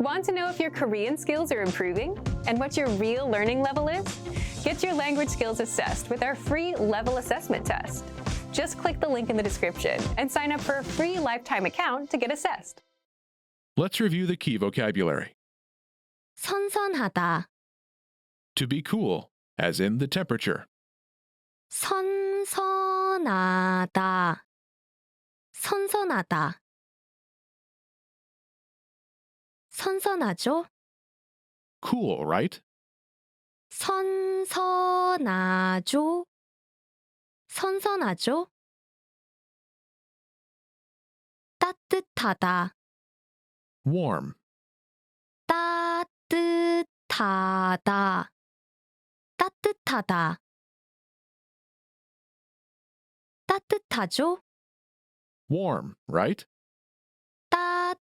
Want to know if your Korean skills are improving and what your real learning level is? Get your language skills assessed with our free level assessment test. Just click the link in the description and sign up for a free lifetime account to get assessed. Let's review the key vocabulary. 선선하다, To be cool, as in the temperature. 선선하다, 선선하다. 선선하죠? Cool, right? 선선하죠? 선선하죠? 따뜻하다, Warm. 따뜻하다, 따뜻하다. 따뜻하죠? Warm, right? 따뜻하죠?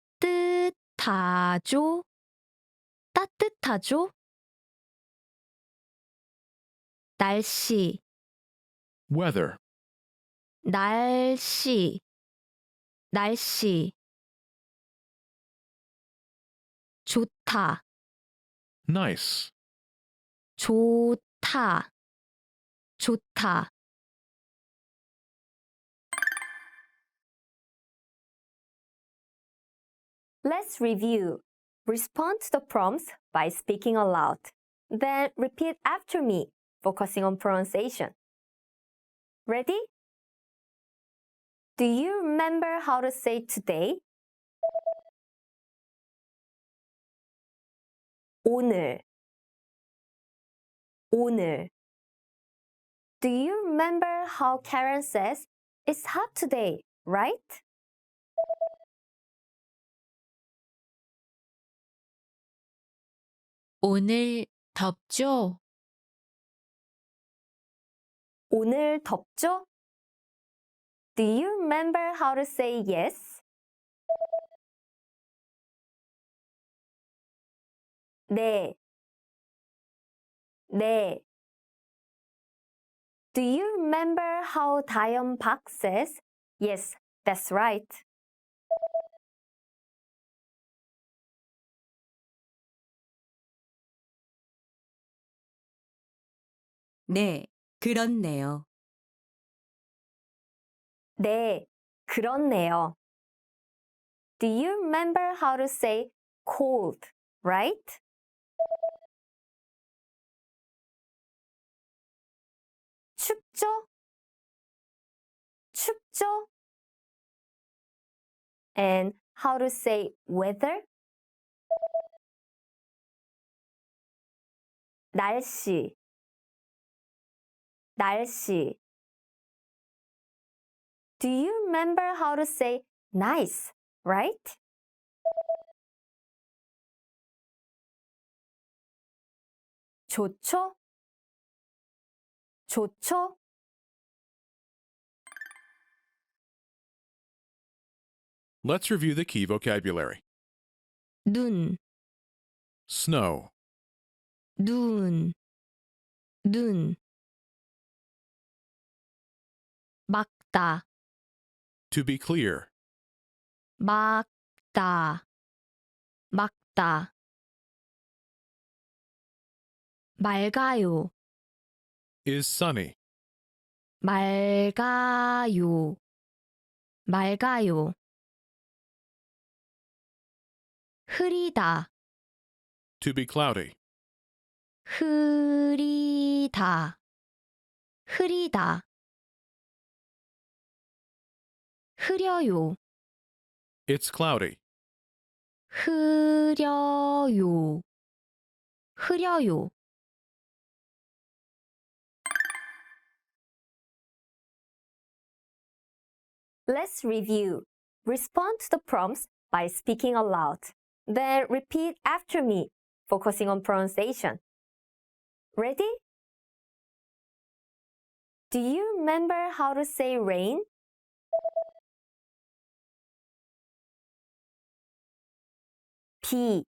따뜻하죠? 날씨, Weather. 날씨, 날씨. 좋다, Nice. 좋다, 좋다. Let's review. Respond to the prompts by speaking aloud. Then repeat after me, focusing on pronunciation. Ready? Do you remember how to say today? 오늘, 오늘. Do you remember how Karen says, it's hot today, right? 오늘 덥죠? 오늘 덥죠? Do you remember how to say yes? 네, 네. Do you remember how Dayeon Park says, yes, that's right? 네, 그렇네요. 네, 그렇네요. Do you remember how to say cold, right? 춥죠? 춥죠? And how to say weather? 날씨, 날씨. Do you remember how to say nice, right? 좋죠? 좋죠? Let's review the key vocabulary. 눈, Snow. 눈, 눈. 막다, To be clear. 막다, 막다. 맑아요, Is sunny. 맑아요, 맑아요. 흐리다, To be cloudy. 흐리다, 흐리다. 흐려요, It's cloudy. 흐려요, 흐려요. Let's review. Respond to the prompts by speaking aloud. Then repeat after me, focusing on pronunciation. Ready? Do you remember how to say rain? 비,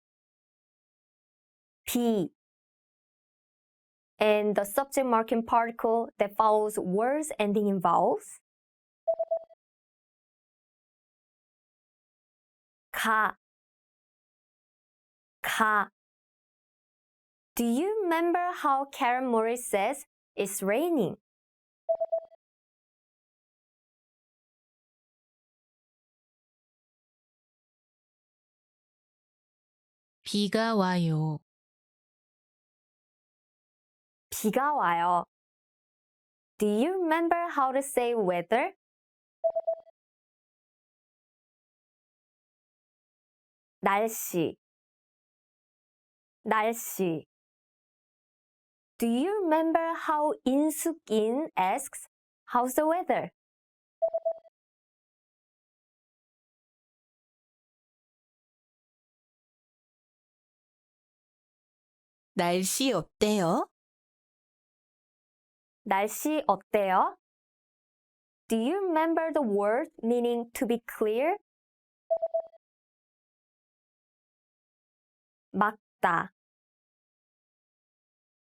비. And the subject marking particle that follows words ending in vowels. 가, 가. Do you remember how Karen Morris says it's raining? 비가 와요. 비가 와요. Do you remember how to say weather? 날씨. 날씨. Do you remember how 인숙인 asks, how's the weather? 날씨 어때요? 날씨 어때요? Do you remember the word meaning to be clear? 막다.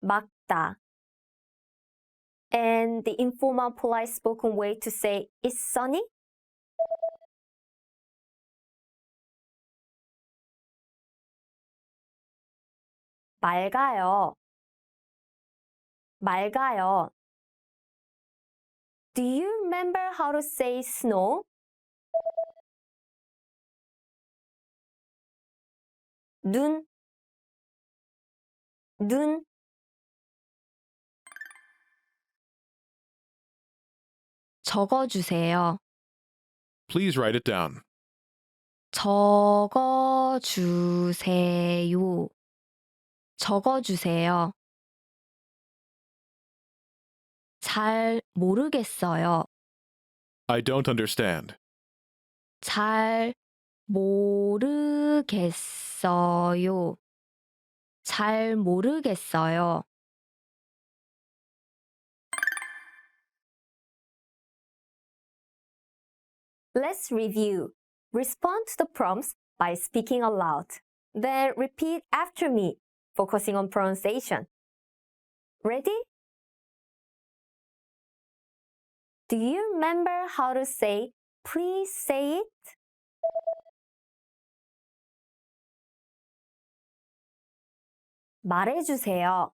막다. And the informal polite spoken way to say it's sunny? 맑아요. 맑아요. Do you remember how to say snow? 눈. 눈. 적어주세요. Please write it down. 적어주세요. 적어주세요. 잘 모르겠어요. I don't understand. 잘 모르겠어요. 잘 모르겠어요. Let's review. Respond to the prompts by speaking aloud. Then repeat after me, focusing on pronunciation. Ready? Do you remember how to say, please say it? 말해주세요.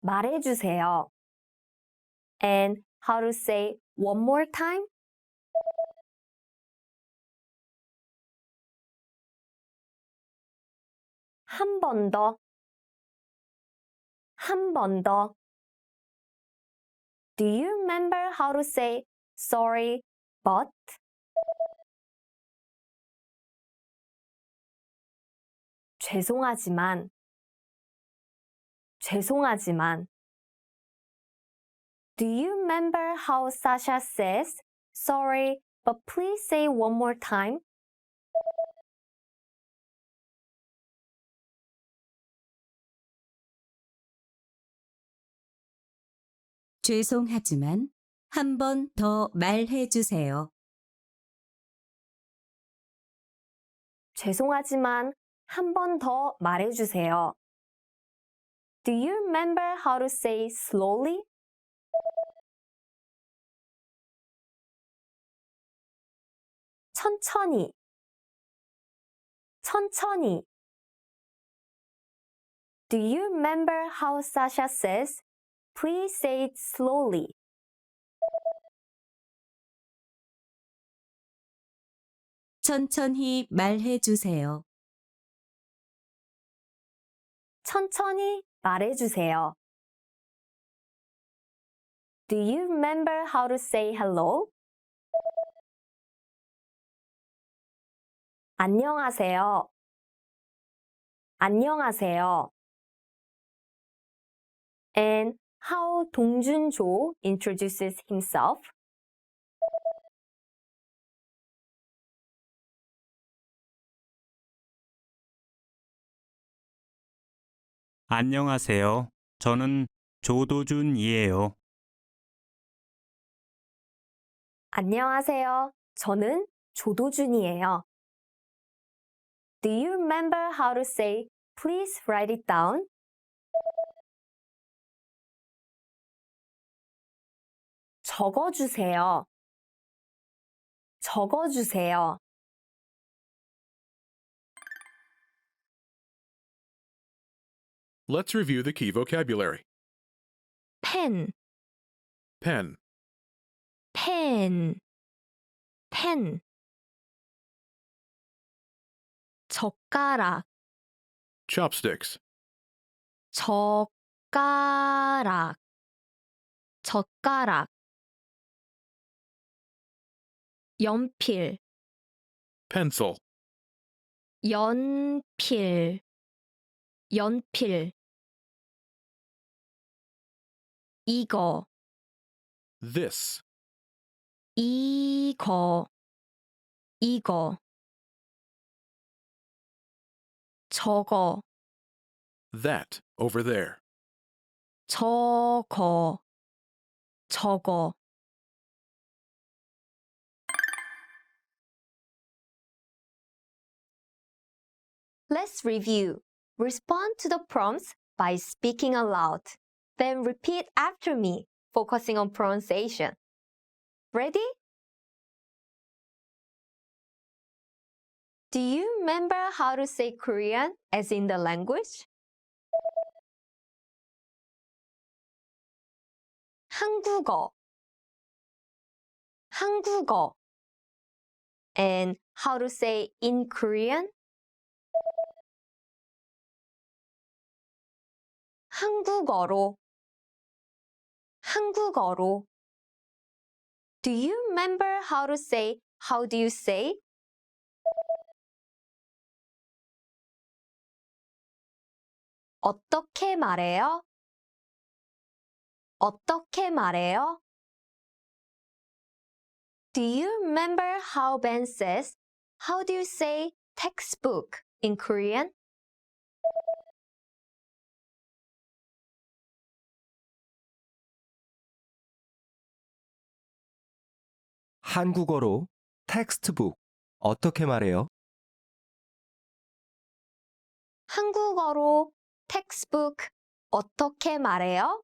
말해주세요. And how to say one more time? 한 번 더. 한 번 더. Do you remember how to say sorry, but? 죄송하지만. 죄송하지만. Do you remember how Sasha says, sorry, but please say one more time? 죄송하지만 한 번 더 말해 주세요. 죄송하지만 한 번 더 말해주세요. Do you remember how to say slowly? 천천히. 천천히. Do you remember how Sasha says, please say it slowly? 천천히 말해 주세요. 천천히 말해주세요. Do you remember how to say hello? 안녕하세요. 안녕하세요. And how 동준조 introduces himself? 안녕하세요. 저는 조도준이에요. 안녕하세요. 저는 조도준이에요. Do you remember how to say, please write it down? 적어주세요. 적어주세요. Let's review the key vocabulary. 펜, Pen, 펜, 펜. 젓가락, chopsticks, 젓가락, 젓가락. 연필, pencil, 연필, 연필. 이거, this, 이거, 이거. 저거, that, over there. 저거, 저거. Let's review. Respond to the prompts by speaking aloud. Then repeat after me, focusing on pronunciation. Ready? Do you remember how to say Korean as in the language? 한국어, 한국어. And how to say in Korean? 한국어로, 한국어로. Do you remember how to say how do you say? 어떻게 말해요? 어떻게 말해요? Do you remember how Ben says, how do you say textbook in Korean? 한국어로 텍스트북 어떻게 말해요? 한국어로 textbook 어떻게 말해요?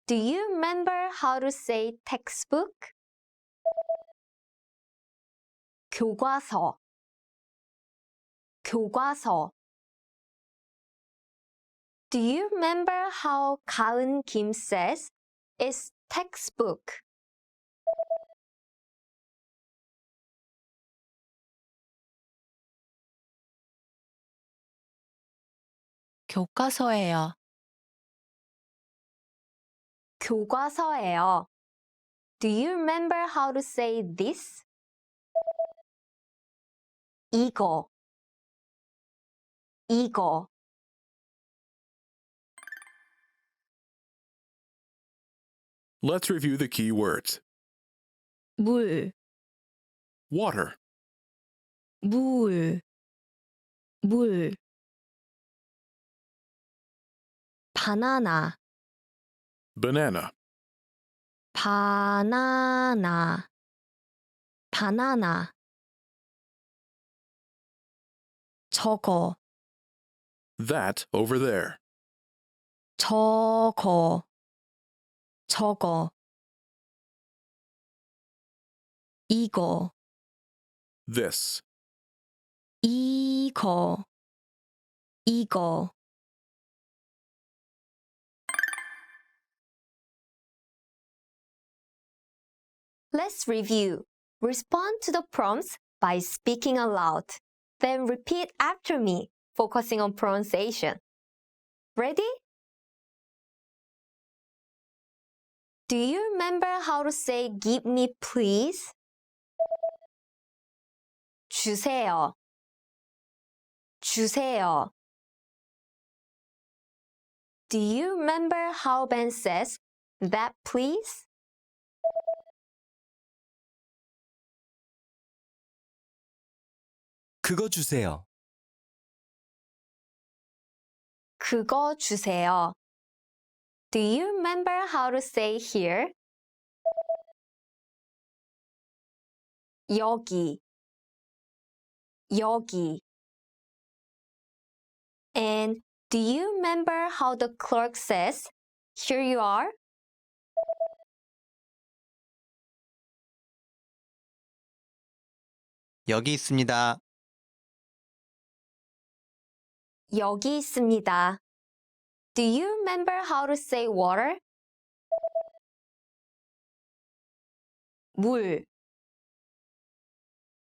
Do you remember how to say textbook? 교과서, 교과서. Do you remember how 가은 김 says it's textbook? 교과서예요. 교과서예요. Do you remember how to say this? 이거, 이거. Let's review the key words. 물, Water, 물, 물. 바나나, banana, 바나나, 바나나. 저거, that, over there. 저거, 저거. 이거, This, 이거, 이거. Let's review. Respond to the prompts by speaking aloud. Then repeat after me, focusing on pronunciation. Ready? Do you remember how to say give me please? 주세요. 주세요. Do you remember how Ben says that please? 그거 주세요. 그거 주세요. Do you remember how to say here? 여기, 여기. And do you remember how the clerk says, here you are? 여기 있습니다. 여기 있습니다. Do you remember how to say water? 물,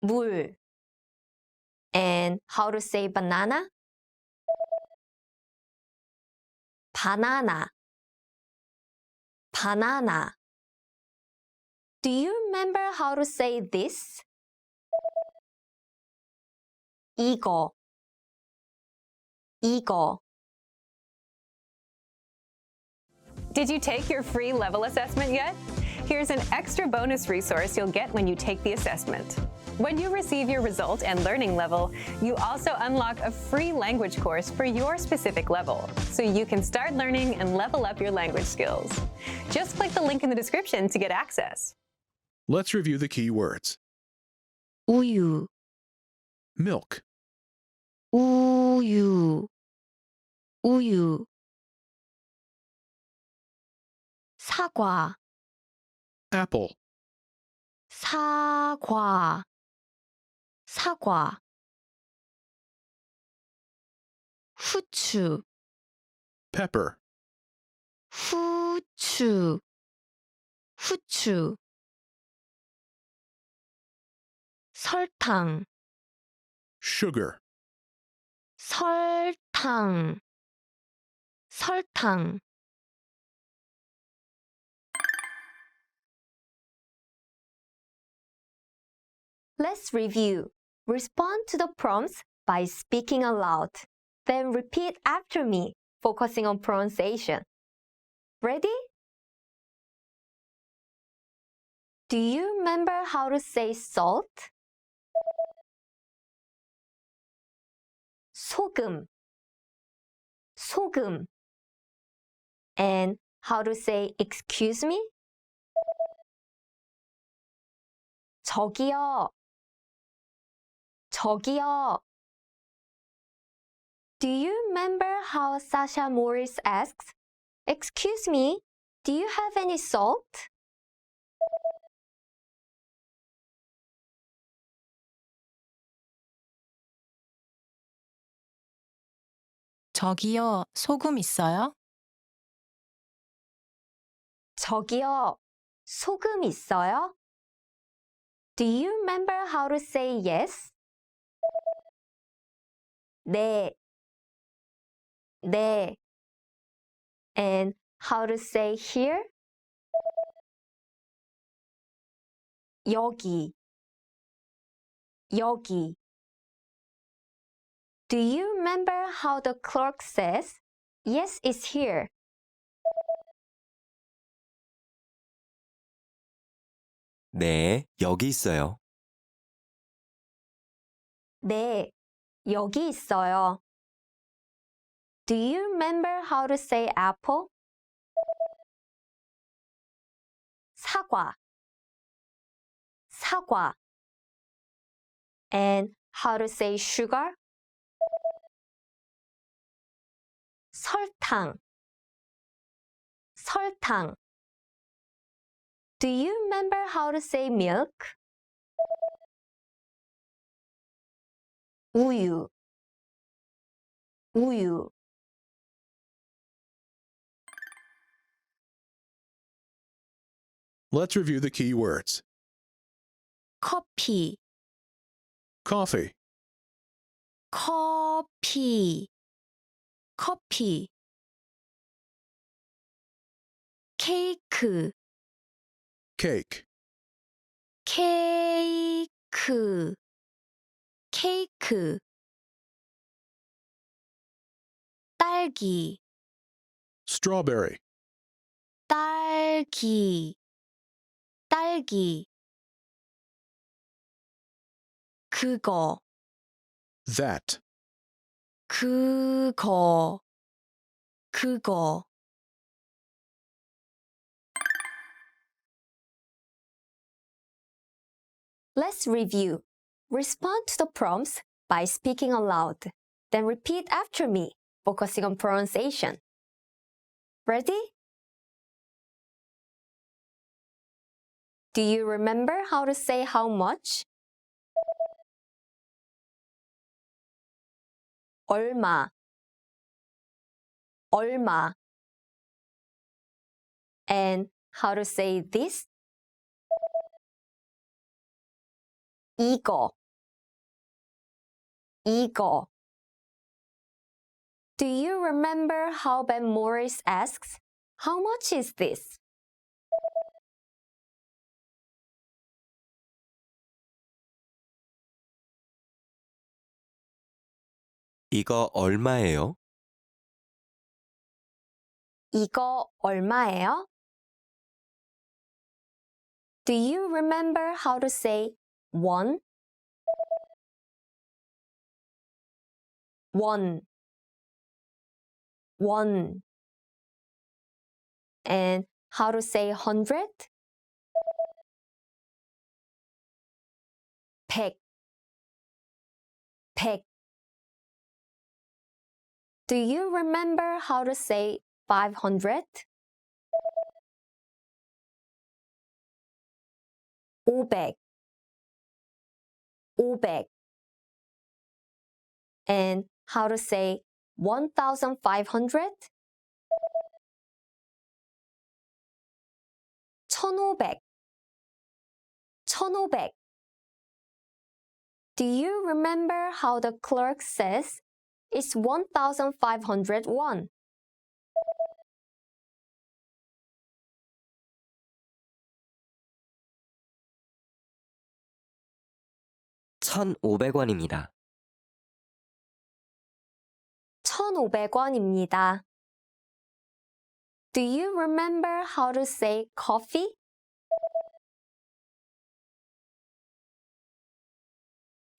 물. And how to say banana? Banana, banana. Do you remember how to say this? 이거, 이거. Did you take your free level assessment yet? Here's an extra bonus resource you'll get when you take the assessment. When you receive your result and learning level, you also unlock a free language course for your specific level, so you can start learning and level up your language skills. Just click the link in the description to get access. Let's review the key words. 우유, Milk, 우유, 우유. 사과, apple, 사과, 사과. 후추, pepper, 후추, 후추. 설탕, sugar, 설탕, 설탕. Let's review. Respond to the prompts by speaking aloud. Then repeat after me, focusing on pronunciation. Ready? Do you remember how to say salt? 소금, 소금. And how to say excuse me? 저기요, 저기요. Do you remember how Sasha Morris asks, "Excuse me, do you have any salt?" 저기요, 소금 있어요? 저기요, 소금 있어요? Do you remember how to say yes? 네, 네. And how to say here? 여기, 여기. Do you remember how the clerk says, "Yes, it's here"? 네, 여기 있어요. 네, 여기 있어요. Do you remember how to say apple? 사과, 사과. And how to say sugar? 설탕, 설탕. Do you remember how to say milk? 우유, 우유. Let's review the key words. 커피, Coffee, 커피, 커피. 케이크, cake, 케이크, 케이크. 딸기, strawberry, 딸기, 딸기. 그거, that, 그거, 그거. Let's review. Respond to the prompts by speaking aloud. Then repeat after me, focusing on pronunciation. Ready? Do you remember how to say how much? 얼마, 얼마. And how to say this? 이거. 이거. Do you remember how Ben Morris asks, "How much is this?" 이거 얼마예요? 이거 얼마예요? Do you remember how to say one? One. One. And how to say 100? 백. 백. Do you remember how to say 500? 500. 500. And how to say 1,500? 1,500. 1,500. Do you remember how the clerk says it's 1,500 won? (1,500원입니다) 1,500원입니다. Do you remember how to say coffee?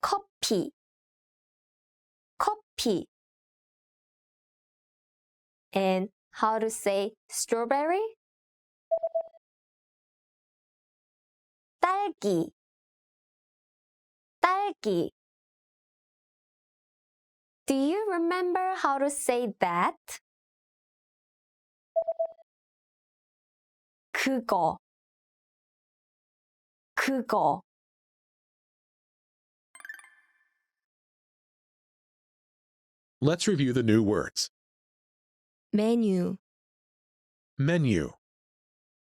커피. 커피. And how to say strawberry? 딸기. 딸기. Do you remember how to say that? 그거. 그거. Let's review the new words. 메뉴, Menu,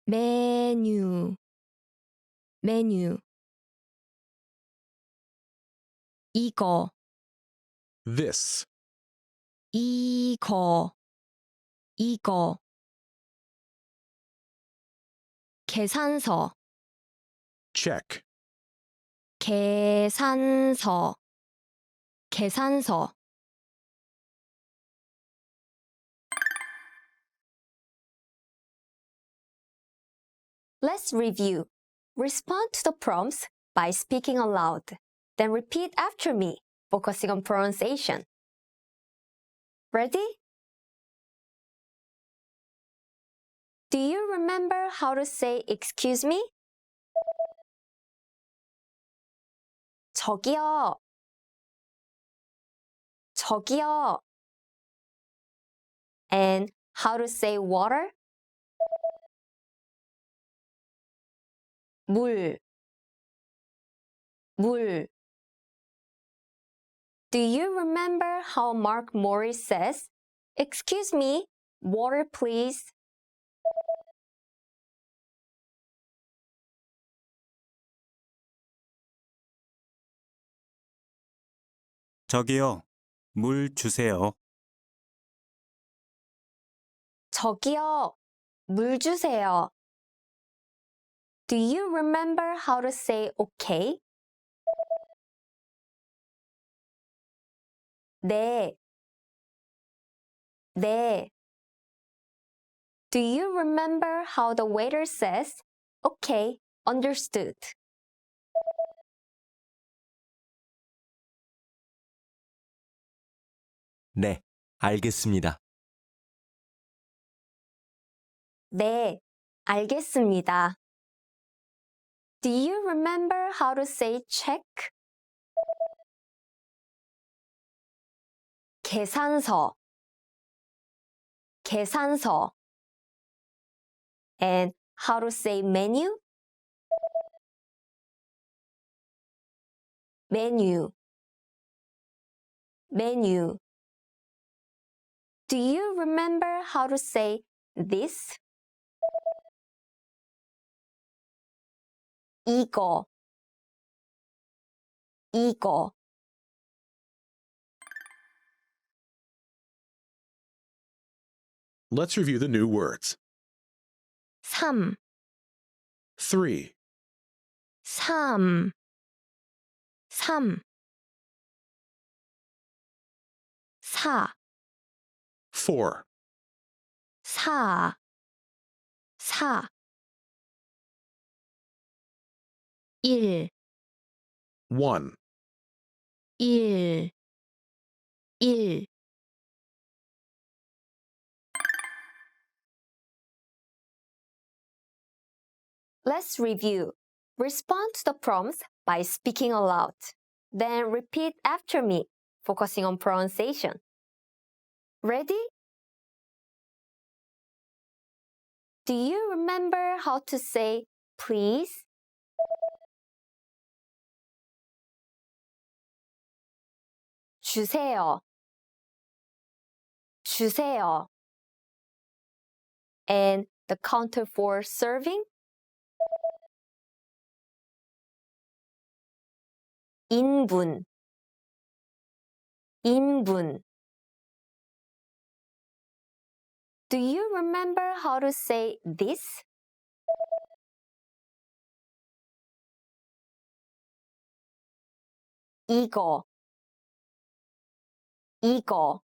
메뉴, 메뉴. 이거, this, 이거, 이거. 계산서, check, 계산서, 계산서. Let's review. Respond to the prompts by speaking aloud. Then repeat after me, focusing on pronunciation. Ready? Do you remember how to say excuse me? 저기요. 저기요. And how to say water? 물. 물. Do you remember how Mark Morris says, "Excuse me, water please"? 저기요, 물 주세요. 저기요, 물 주세요. Do you remember how to say okay? 네. 네. Do you remember how the waiter says, "Okay, understood"? 네, 알겠습니다. 네, 알겠습니다. Do you remember how to say check? 계산서. 계산서. And how to say menu? menu. menu. Do you remember how to say this? 이거, 이거. Let's review the new words. 3, 3, 3, 3, 4, 4, 4, 4, 1, 1, 1, 1. Let's review. Respond to the prompts by speaking aloud. Then repeat after me, focusing on pronunciation. Ready? Do you remember how to say please? 주세요. 주세요. And the counter for serving? 인분. 인분. Do you remember how to say this? 이거. 이거.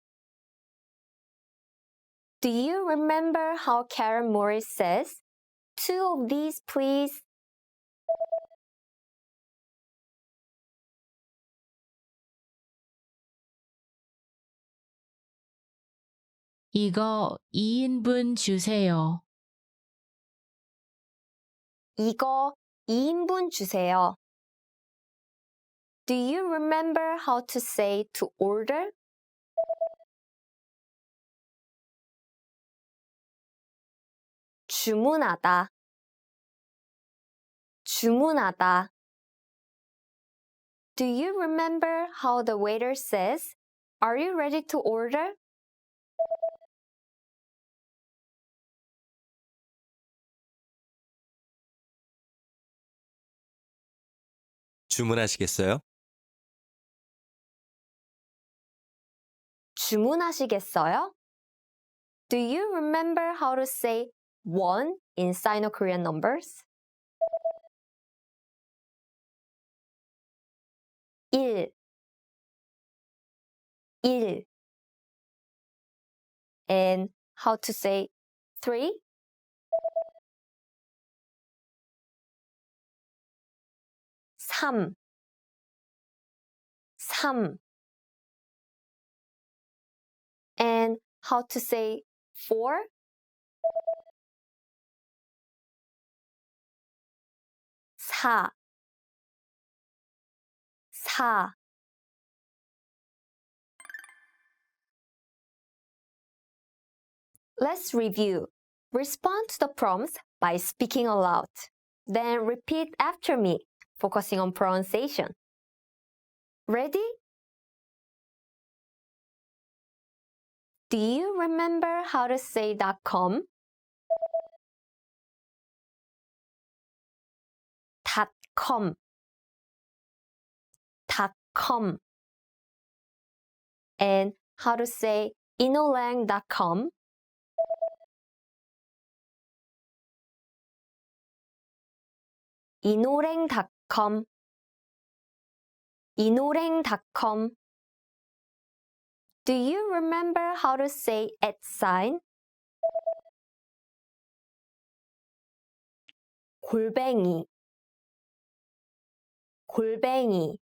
Do you remember how Karen Morris says, 2 of these, please? 이거 2인분 주세요. 이거 2인분 주세요. Do you remember how to say to order? 주문하다. 주문하다. Do you remember how the waiter says, "Are you ready to order?" 주문하시겠어요? 주문하시겠어요? Do you remember how to say one in Sino-Korean numbers? 1, 1. And how to say 3? 3, 3. And how to say 4? 4, 4. Let's review. Respond to the prompts by speaking aloud. Then repeat after me, focusing on pronunciation. Ready? Do you remember how to say .com? .com, .com. And how to say inolang.com? 이노랭.com, 이노랭.com. Do you remember how to say @? 골뱅이, 골뱅이.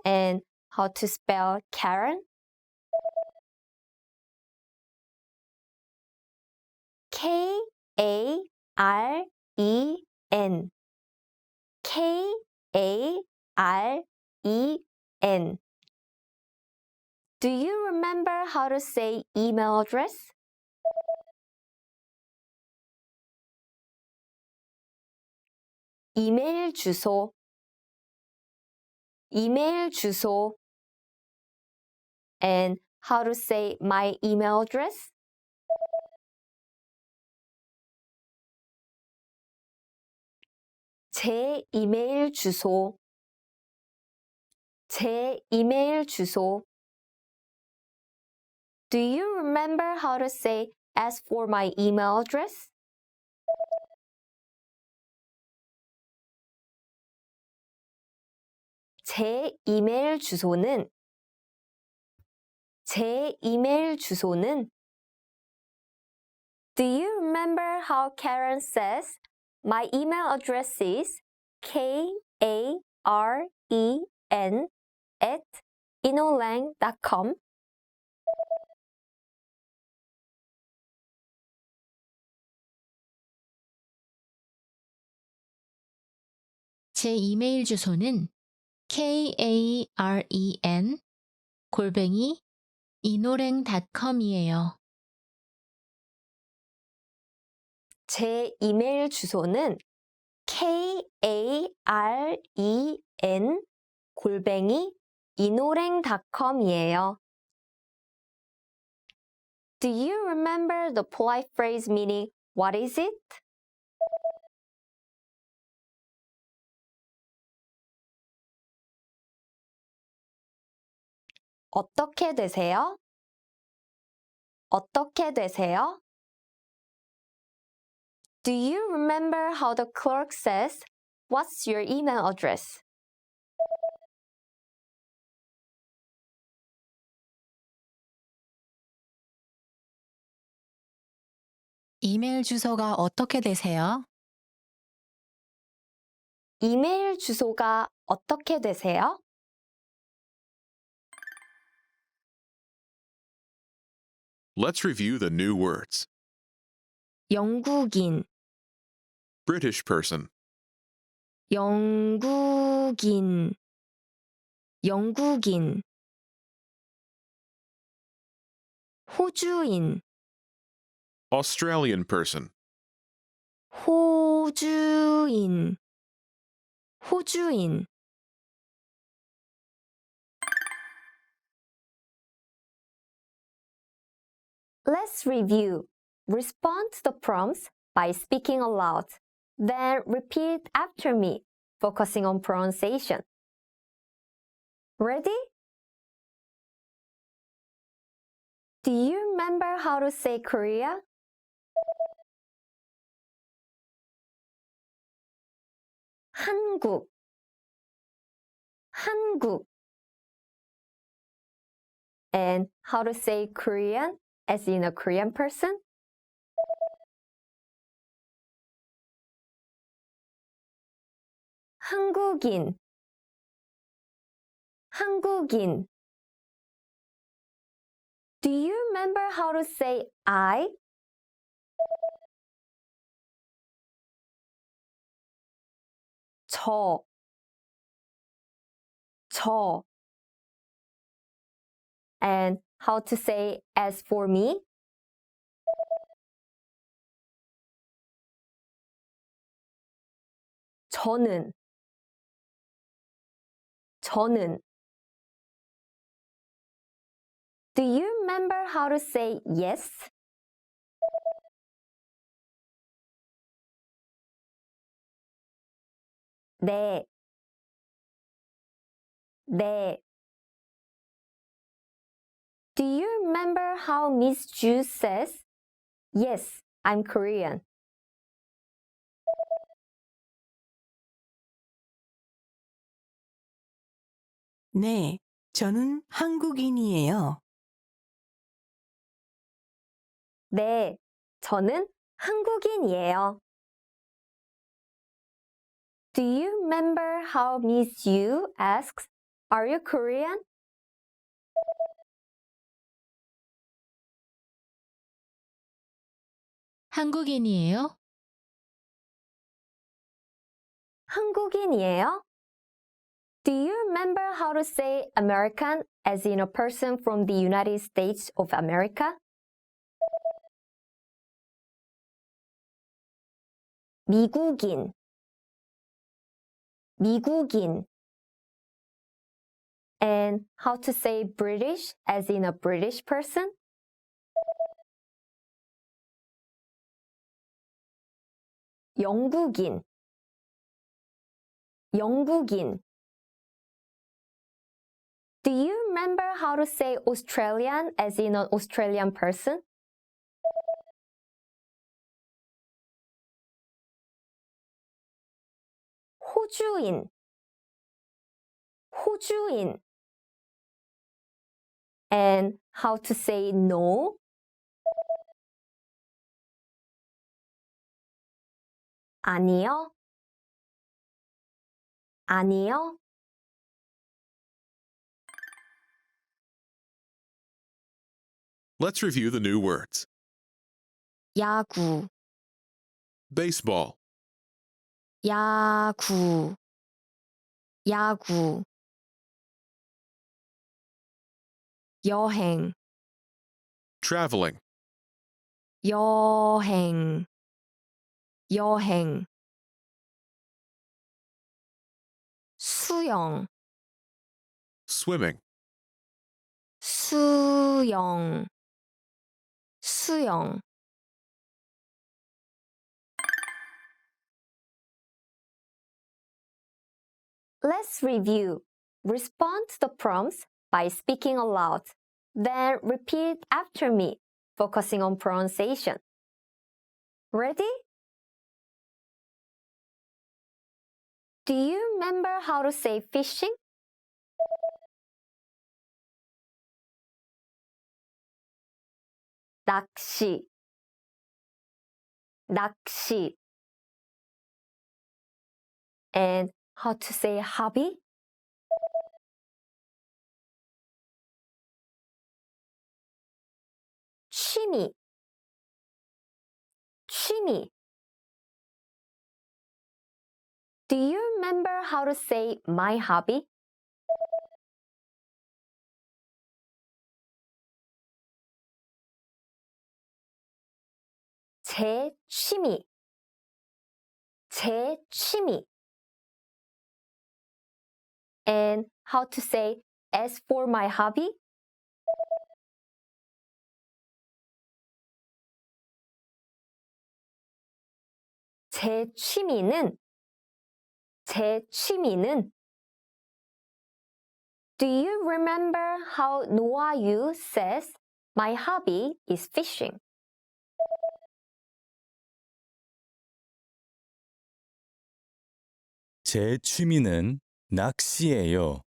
And how to spell Karen? K-A-R-E-N. K-A-R-E-N. Do you remember how to say email address? 이메일 주소, 이메일 주소. And how to say my email address? 제 이메일 주소. 제 이메일 주소. Do you remember how to say as for my email address? 제 이메일 주소는 제 이메일 주소는 Do you remember how Karen says my email address is karen@inolang.com? 제 이메일 주소는 karen @inolang.com이에요. 제 이메일 주소는 karen@inolang.com이에요. Do you remember the polite phrase meaning what is it? 어떻게 되세요? 어떻게 되세요? Do you remember how the clerk says, "What's your email address?" 이메일 주소가 어떻게 되세요? 이메일 주소가 어떻게 되세요? Let's review the new words. 영국인, British person, 영국인, 영국인. 호주인, Australian person, 호주인, 호주인. Let's review. Respond to the prompts by speaking aloud. Then repeat after me, focusing on pronunciation. Ready? Do you remember how to say Korea? 한국, 한국. And how to say Korean as in a Korean person? 한국인, 한국인. Do you remember how to say I? 저, 저. And how to say as for me? 저는, 저는. Do you remember how to say yes? 네, 네. Do you remember how Miss Ju says, "Yes, I'm Korean"? 네, 저는 한국인이에요. 네, 저는 한국인이에요. Do you remember how Miss Yu asks, "Are you Korean?" 한국인이에요? 한국인이에요? Do you remember how to say American as in a person from the United States of America? 미국인, 미국인. And how to say British as in a British person? 영국인, 영국인. Do you remember how to say Australian as in an Australian person? 호주인. 호주인. And how to say no? 아니요. 아니요. Let's review the new words. 야구, Baseball, 야구, 야구. 여행, traveling, 여행, 여행. 수영, swimming, 수영, 수영. Let's review. Respond to the prompts by speaking aloud. Then repeat after me, focusing on pronunciation. Ready? Do you remember how to say fishing? 낚시, 낚시. And how to say hobby? 취미, 취미. Do you remember how to say my hobby? 제 취미, 제 취미. And how to say as for my hobby? 제 취미는, 제 취미는. Do you remember how Noah Yu says, my hobby is fishing? 제 취미는 낚시예요.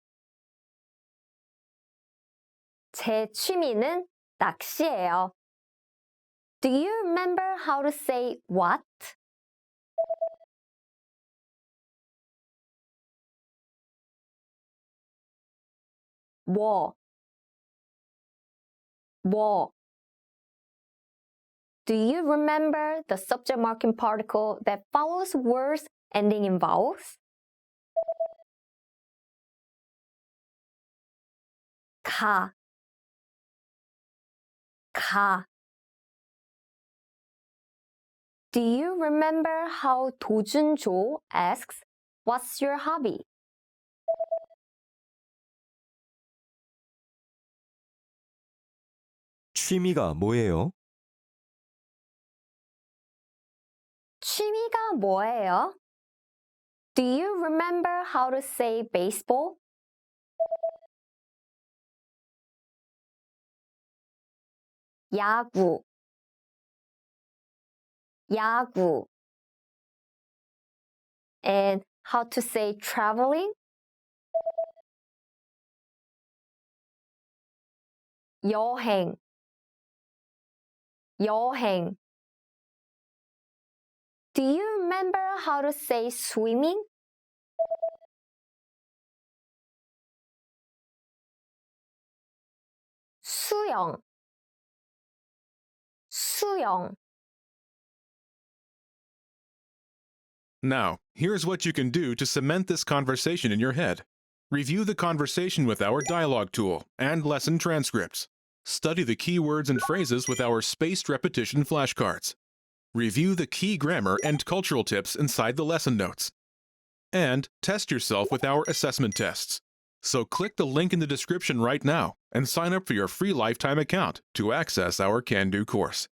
제 취미는 낚시예요. Do you remember how to say what? 뭐, 뭐. Do you remember the subject marking particle that follows words ending in vowels? 가, 가. Do you remember how 도준조 asks, what's your hobby? 취미가 뭐예요? 취미가 뭐예요? Do you remember how to say baseball? 야구, 야구. And how to say traveling? 여행, 여행. Do you remember how to say swimming? 수영, 수영. Now, here's what you can do to cement this conversation in your head. Review the conversation with our dialogue tool and lesson transcripts. Study the key words and phrases with our spaced repetition flashcards. Review the key grammar and cultural tips inside the lesson notes. And test yourself with our assessment tests. So click the link in the description right now and sign up for your free lifetime account to access our Can Do course.